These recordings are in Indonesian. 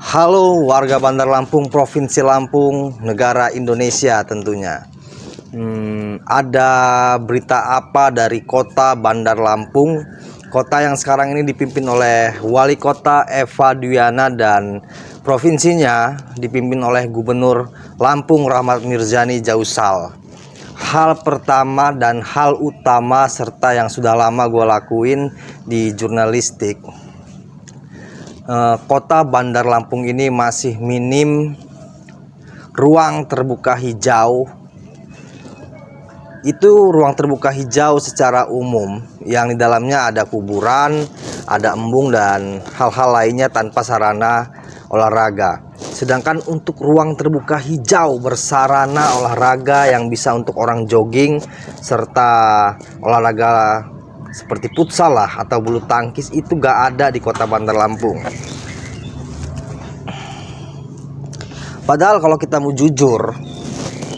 Halo warga Bandar Lampung, Provinsi Lampung, negara Indonesia tentunya. Ada berita apa dari kota Bandar Lampung? Kota yang sekarang ini dipimpin oleh Wali Kota Eva Dwiana dan provinsinya dipimpin oleh Gubernur Lampung Rahmat Mirzani Jausal. Hal pertama dan hal utama serta yang sudah lama gue lakuin di jurnalistik, kota Bandar Lampung ini masih minim ruang terbuka hijau. Itu ruang terbuka hijau secara umum yang di dalamnya ada kuburan, ada embung dan hal-hal lainnya tanpa sarana olahraga. Sedangkan untuk ruang terbuka hijau bersarana olahraga yang bisa untuk orang jogging serta olahraga seperti futsal lah atau bulu tangkis itu gak ada di kota Bandar Lampung. Padahal kalau kita mau jujur,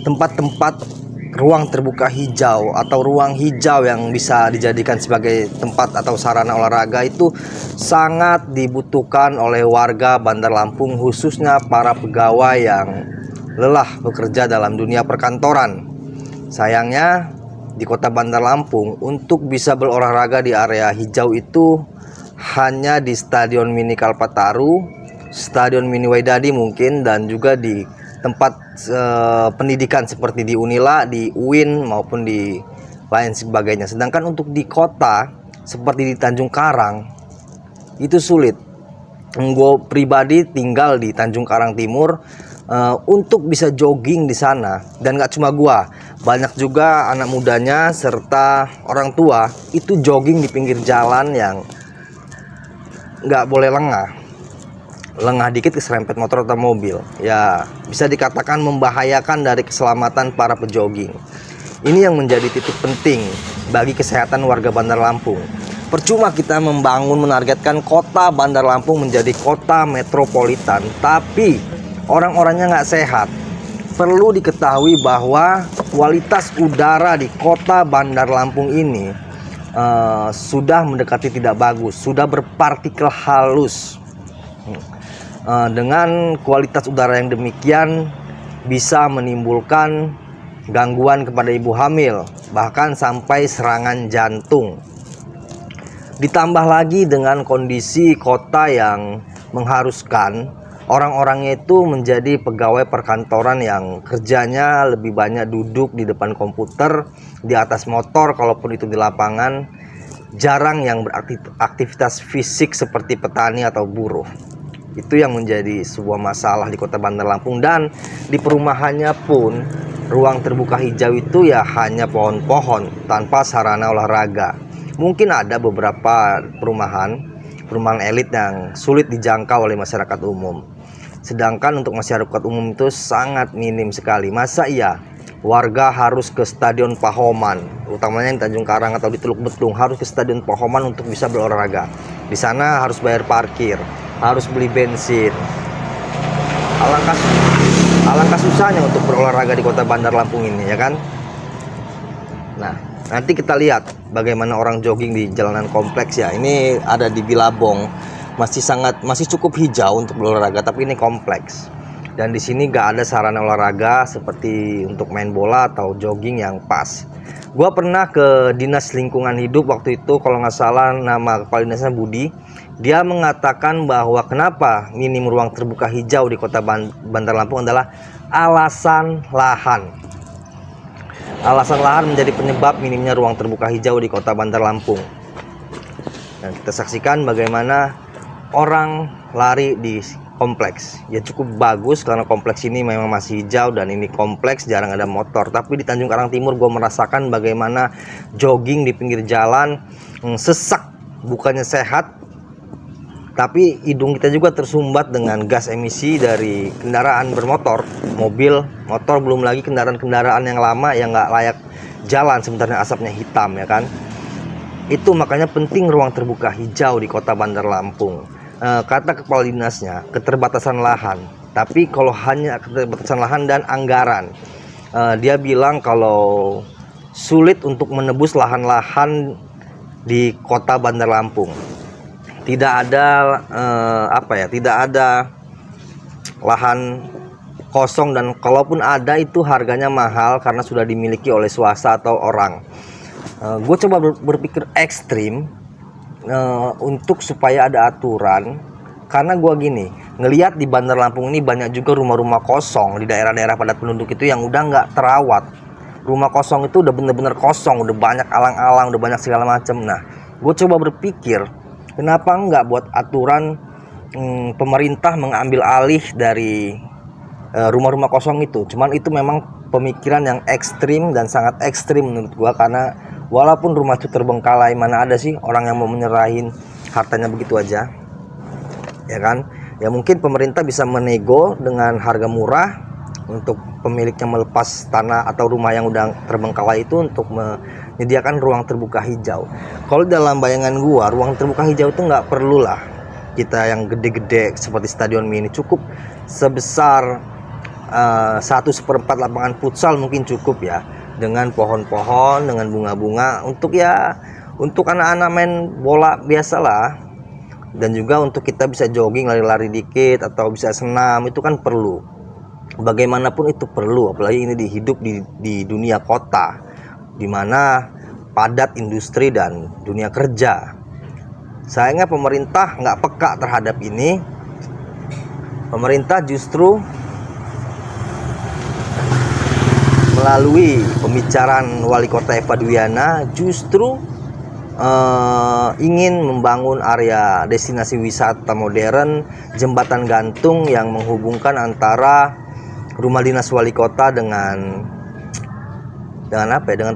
tempat-tempat ruang terbuka hijau atau ruang hijau yang bisa dijadikan sebagai tempat atau sarana olahraga itu sangat dibutuhkan oleh warga Bandar Lampung, khususnya para pegawai yang lelah bekerja dalam dunia perkantoran. Sayangnya di kota Bandar Lampung untuk bisa berolahraga di area hijau itu hanya di Stadion Mini Kalpataru, Stadion Mini Waidadi mungkin, dan juga di tempat pendidikan seperti di Unila, di UIN maupun di lain sebagainya. Sedangkan untuk di kota seperti di Tanjung Karang itu sulit. Gue pribadi tinggal di Tanjung Karang Timur, untuk bisa jogging di sana, dan gak cuma gua, banyak juga anak mudanya serta orang tua itu jogging di pinggir jalan yang gak boleh lengah dikit keserempet motor atau mobil, ya bisa dikatakan membahayakan dari keselamatan para pejogging. Ini yang menjadi titik penting bagi kesehatan warga Bandar Lampung. Percuma kita membangun menargetkan kota Bandar Lampung menjadi kota metropolitan, tapi orang-orangnya nggak sehat. Perlu diketahui bahwa kualitas udara di kota Bandar Lampung ini sudah mendekati tidak bagus, sudah berpartikel halus. Dengan kualitas udara yang demikian bisa menimbulkan gangguan kepada ibu hamil, bahkan sampai serangan jantung. Ditambah lagi dengan kondisi kota yang mengharuskan orang-orangnya itu menjadi pegawai perkantoran yang kerjanya lebih banyak duduk di depan komputer, di atas motor kalaupun itu di lapangan, jarang yang beraktivitas fisik seperti petani atau buruh. Itu yang menjadi sebuah masalah di kota Bandar Lampung. Dan di perumahannya pun ruang terbuka hijau itu ya hanya pohon-pohon tanpa sarana olahraga. Mungkin ada beberapa perumahan elit yang sulit dijangkau oleh masyarakat umum. Sedangkan untuk masyarakat umum itu sangat minim sekali. Masa iya warga harus ke Stadion Pahoman, utamanya di Tanjung Karang atau di Teluk Betung, harus ke Stadion Pahoman untuk bisa berolahraga. Di sana harus bayar parkir, harus beli bensin. Alangkah susahnya untuk berolahraga di kota Bandar Lampung ini, ya kan? Nah, nanti kita lihat bagaimana orang jogging di jalanan kompleks ya. Ini ada di Bilabong, masih cukup hijau untuk berolahraga, tapi ini kompleks. Dan di sini gak ada sarana olahraga seperti untuk main bola atau jogging yang pas. Gua pernah ke Dinas Lingkungan Hidup waktu itu, kalau nggak salah nama kepala dinasnya Budi. Dia mengatakan bahwa kenapa minim ruang terbuka hijau di kota Bandar Lampung adalah alasan lahan. Alasan lahan menjadi penyebab minimnya ruang terbuka hijau di kota Bandar Lampung. Dan kita saksikan bagaimana orang lari di kompleks. Ya cukup bagus karena kompleks ini memang masih hijau dan ini kompleks jarang ada motor. Tapi di Tanjung Karang Timur gue merasakan bagaimana jogging di pinggir jalan sesak, bukannya sehat, tapi hidung kita juga tersumbat dengan gas emisi dari kendaraan bermotor, mobil, motor, belum lagi kendaraan-kendaraan yang lama yang nggak layak jalan, sebenarnya asapnya hitam, ya kan. Itu makanya penting ruang terbuka hijau di kota Bandar Lampung. Kata kepala dinasnya keterbatasan lahan, tapi kalau hanya keterbatasan lahan dan anggaran, dia bilang kalau sulit untuk menebus lahan-lahan di kota Bandar Lampung. Tidak ada tidak ada lahan kosong, dan kalaupun ada itu harganya mahal karena sudah dimiliki oleh swasta atau orang. Gue coba berpikir ekstrim untuk supaya ada aturan, karena gue gini ngelihat di Bandar Lampung ini banyak juga rumah-rumah kosong di daerah-daerah padat penduduk itu yang udah nggak terawat. Rumah kosong itu udah bener-bener kosong, udah banyak alang-alang, udah banyak segala macam. Nah, gue coba berpikir kenapa nggak buat aturan pemerintah mengambil alih dari rumah-rumah kosong itu. Cuman itu memang pemikiran yang ekstrim dan sangat ekstrim menurut gua, karena walaupun rumah itu terbengkalai, mana ada sih orang yang mau menyerahin hartanya begitu aja, ya kan? Ya mungkin pemerintah bisa menego dengan harga murah untuk pemiliknya melepas tanah atau rumah yang udah terbengkalai itu untuk menyediakan ruang terbuka hijau. Kalau dalam bayangan gua, ruang terbuka hijau itu nggak perlu lah kita yang gede-gede seperti stadion mini, cukup sebesar 1/4 lapangan futsal mungkin cukup ya, dengan pohon-pohon, dengan bunga-bunga untuk anak-anak main bola biasalah, dan juga untuk kita bisa jogging, lari-lari dikit, atau bisa senam, itu kan perlu. Bagaimanapun itu perlu, apalagi ini hidup di dunia kota dimana padat industri dan dunia kerja. Sayangnya pemerintah nggak peka terhadap ini. Pemerintah justru melalui pembicaraan Wali Kota Eva Dwiana justru ingin membangun area destinasi wisata modern, jembatan gantung yang menghubungkan antara rumah dinas wali kota dengan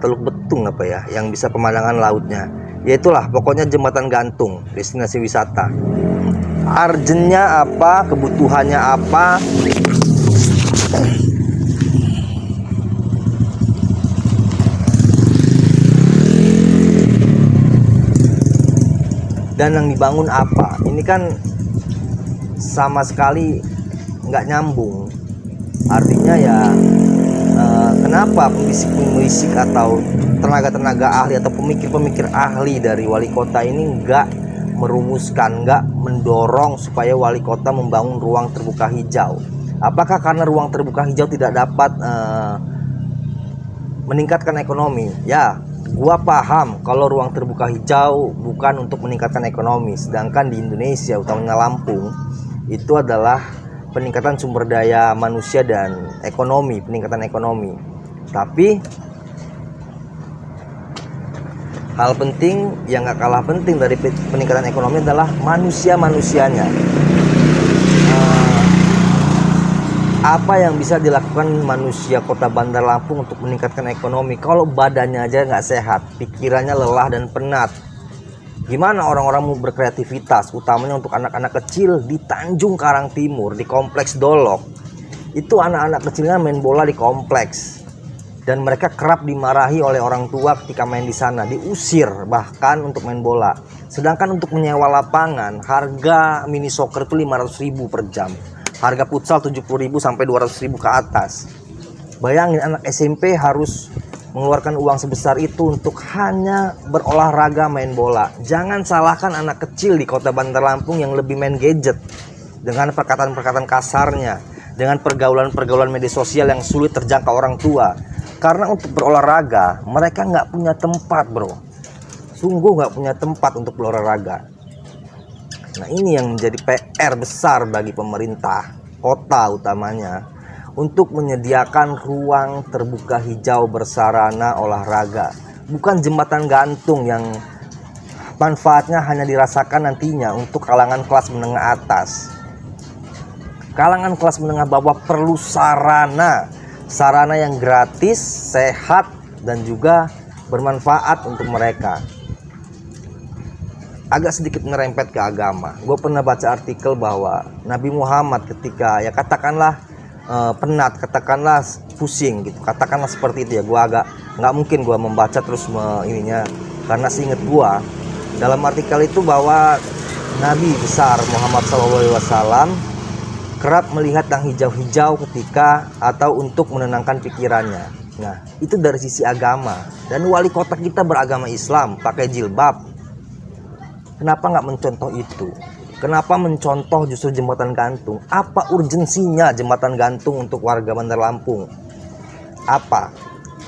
Teluk Betung yang bisa pemandangan lautnya. Ya itulah pokoknya jembatan gantung, destinasi wisata. Urgentnya apa, kebutuhannya apa, dan yang dibangun apa. Ini kan sama sekali nggak nyambung. Artinya ya kenapa pembisik-pembisik atau tenaga-tenaga ahli atau pemikir-pemikir ahli dari wali kota ini nggak merumuskan, nggak mendorong supaya wali kota membangun ruang terbuka hijau? Apakah karena ruang terbuka hijau tidak dapat meningkatkan ekonomi? Ya, gua paham kalau ruang terbuka hijau bukan untuk meningkatkan ekonomi, sedangkan di Indonesia, utamanya Lampung, itu adalah peningkatan sumber daya manusia dan ekonomi, peningkatan ekonomi. Tapi hal penting yang gak kalah penting dari peningkatan ekonomi adalah manusia-manusianya. Apa yang bisa dilakukan manusia kota Bandar Lampung untuk meningkatkan ekonomi kalau badannya aja nggak sehat, pikirannya lelah dan penat? Gimana orang-orang mau berkreativitas, utamanya untuk anak-anak kecil di Tanjung Karang Timur, di Kompleks Dolok? Itu anak-anak kecilnya main bola di kompleks, dan mereka kerap dimarahi oleh orang tua ketika main di sana, diusir bahkan untuk main bola. Sedangkan untuk menyewa lapangan, harga mini soccer itu 500.000 per jam. Harga futsal 70.000 sampai 200.000 ke atas. Bayangin anak SMP harus mengeluarkan uang sebesar itu untuk hanya berolahraga main bola. Jangan salahkan anak kecil di kota Bandar Lampung yang lebih main gadget, dengan perkataan-perkataan kasarnya, dengan pergaulan-pergaulan media sosial yang sulit terjangkau orang tua. Karena untuk berolahraga mereka nggak punya tempat, bro. Sungguh nggak punya tempat untuk berolahraga. Nah, ini yang menjadi PR besar bagi pemerintah kota utamanya, untuk menyediakan ruang terbuka hijau bersarana olahraga, bukan jembatan gantung yang manfaatnya hanya dirasakan nantinya untuk kalangan kelas menengah atas. Kalangan kelas menengah bawah perlu sarana yang gratis, sehat, dan juga bermanfaat untuk mereka. Agak sedikit ngerempet ke agama. Gue pernah baca artikel bahwa Nabi Muhammad ketika katakanlah penat, katakanlah pusing gitu, katakanlah seperti itu ya. Gue agak nggak mungkin gue membaca terus ininya, karena seinget gue dalam artikel itu bahwa Nabi besar Muhammad SAW kerap melihat yang hijau-hijau ketika atau untuk menenangkan pikirannya. Nah, itu dari sisi agama. Dan wali kota kita beragama Islam, pakai jilbab. Kenapa nggak mencontoh itu? Kenapa mencontoh justru jembatan gantung? Apa urgensinya jembatan gantung untuk warga Bandar Lampung? Apa?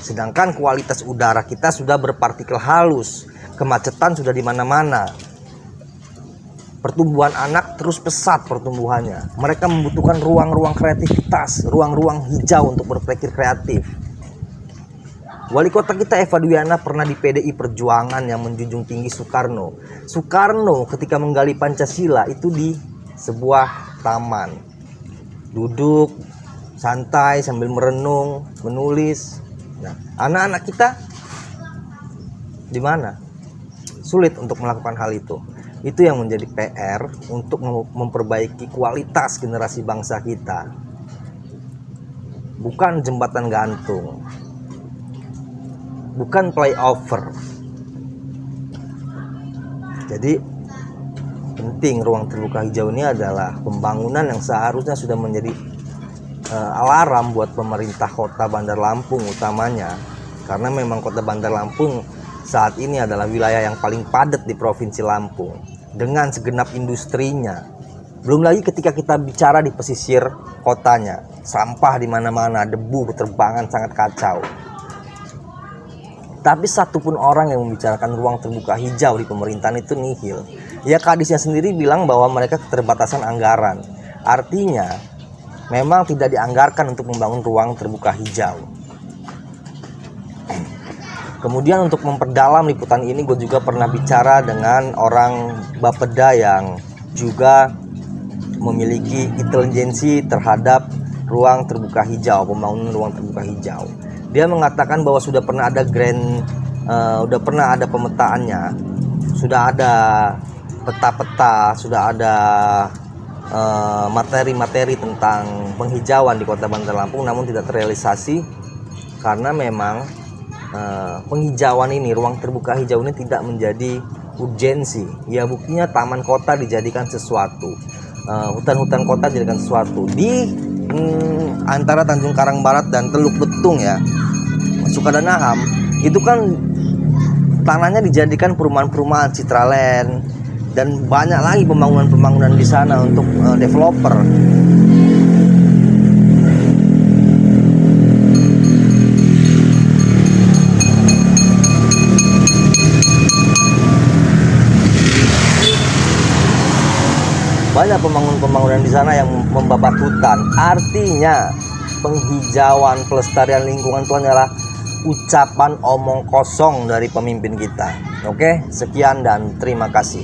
Sedangkan kualitas udara kita sudah berpartikel halus, kemacetan sudah di mana-mana. Pertumbuhan anak terus pesat pertumbuhannya. Mereka membutuhkan ruang-ruang kreativitas, ruang-ruang hijau untuk berpikir kreatif. Wali kota kita Eva Dwiana pernah di PDI Perjuangan yang menjunjung tinggi Soekarno. Soekarno ketika menggali Pancasila itu di sebuah taman. Duduk santai sambil merenung, menulis. Nah, anak-anak kita di mana? Sulit untuk melakukan hal itu. Itu yang menjadi PR untuk memperbaiki kualitas generasi bangsa kita. Bukan jembatan gantung. Bukan flyover. Jadi penting ruang terbuka hijau ini adalah pembangunan yang seharusnya sudah menjadi alarm buat pemerintah kota Bandar Lampung utamanya, karena memang kota Bandar Lampung saat ini adalah wilayah yang paling padat di provinsi Lampung dengan segenap industrinya. Belum lagi ketika kita bicara di pesisir kotanya, sampah di mana-mana, debu berterbangan sangat kacau. Tapi satupun orang yang membicarakan ruang terbuka hijau di pemerintahan itu nihil. Ya, kadisnya sendiri bilang bahwa mereka keterbatasan anggaran. Artinya memang tidak dianggarkan untuk membangun ruang terbuka hijau. Kemudian untuk memperdalam liputan ini, gue juga pernah bicara dengan orang Bapeda yang juga memiliki intelijensi terhadap ruang terbuka hijau, pembangunan ruang terbuka hijau. Dia mengatakan bahwa sudah pernah ada udah pernah ada pemetaannya, sudah ada peta-peta, sudah ada materi-materi tentang penghijauan di Kota Bandar Lampung, namun tidak terrealisasi karena memang penghijauan ini, ruang terbuka hijau ini tidak menjadi urgensi. Ya, buktinya taman kota dijadikan sesuatu, hutan-hutan kota dijadikan sesuatu di antara Tanjung Karang Barat dan Teluk Betung ya, Sukadanaham, itu kan tanahnya dijadikan perumahan-perumahan Citraland dan banyak lagi pembangunan-pembangunan di sana untuk developer. Banyak pembangunan di sana yang membabat hutan. Artinya penghijauan, pelestarian lingkungan itu hanyalah ucapan omong kosong dari pemimpin kita. Oke, sekian dan terima kasih.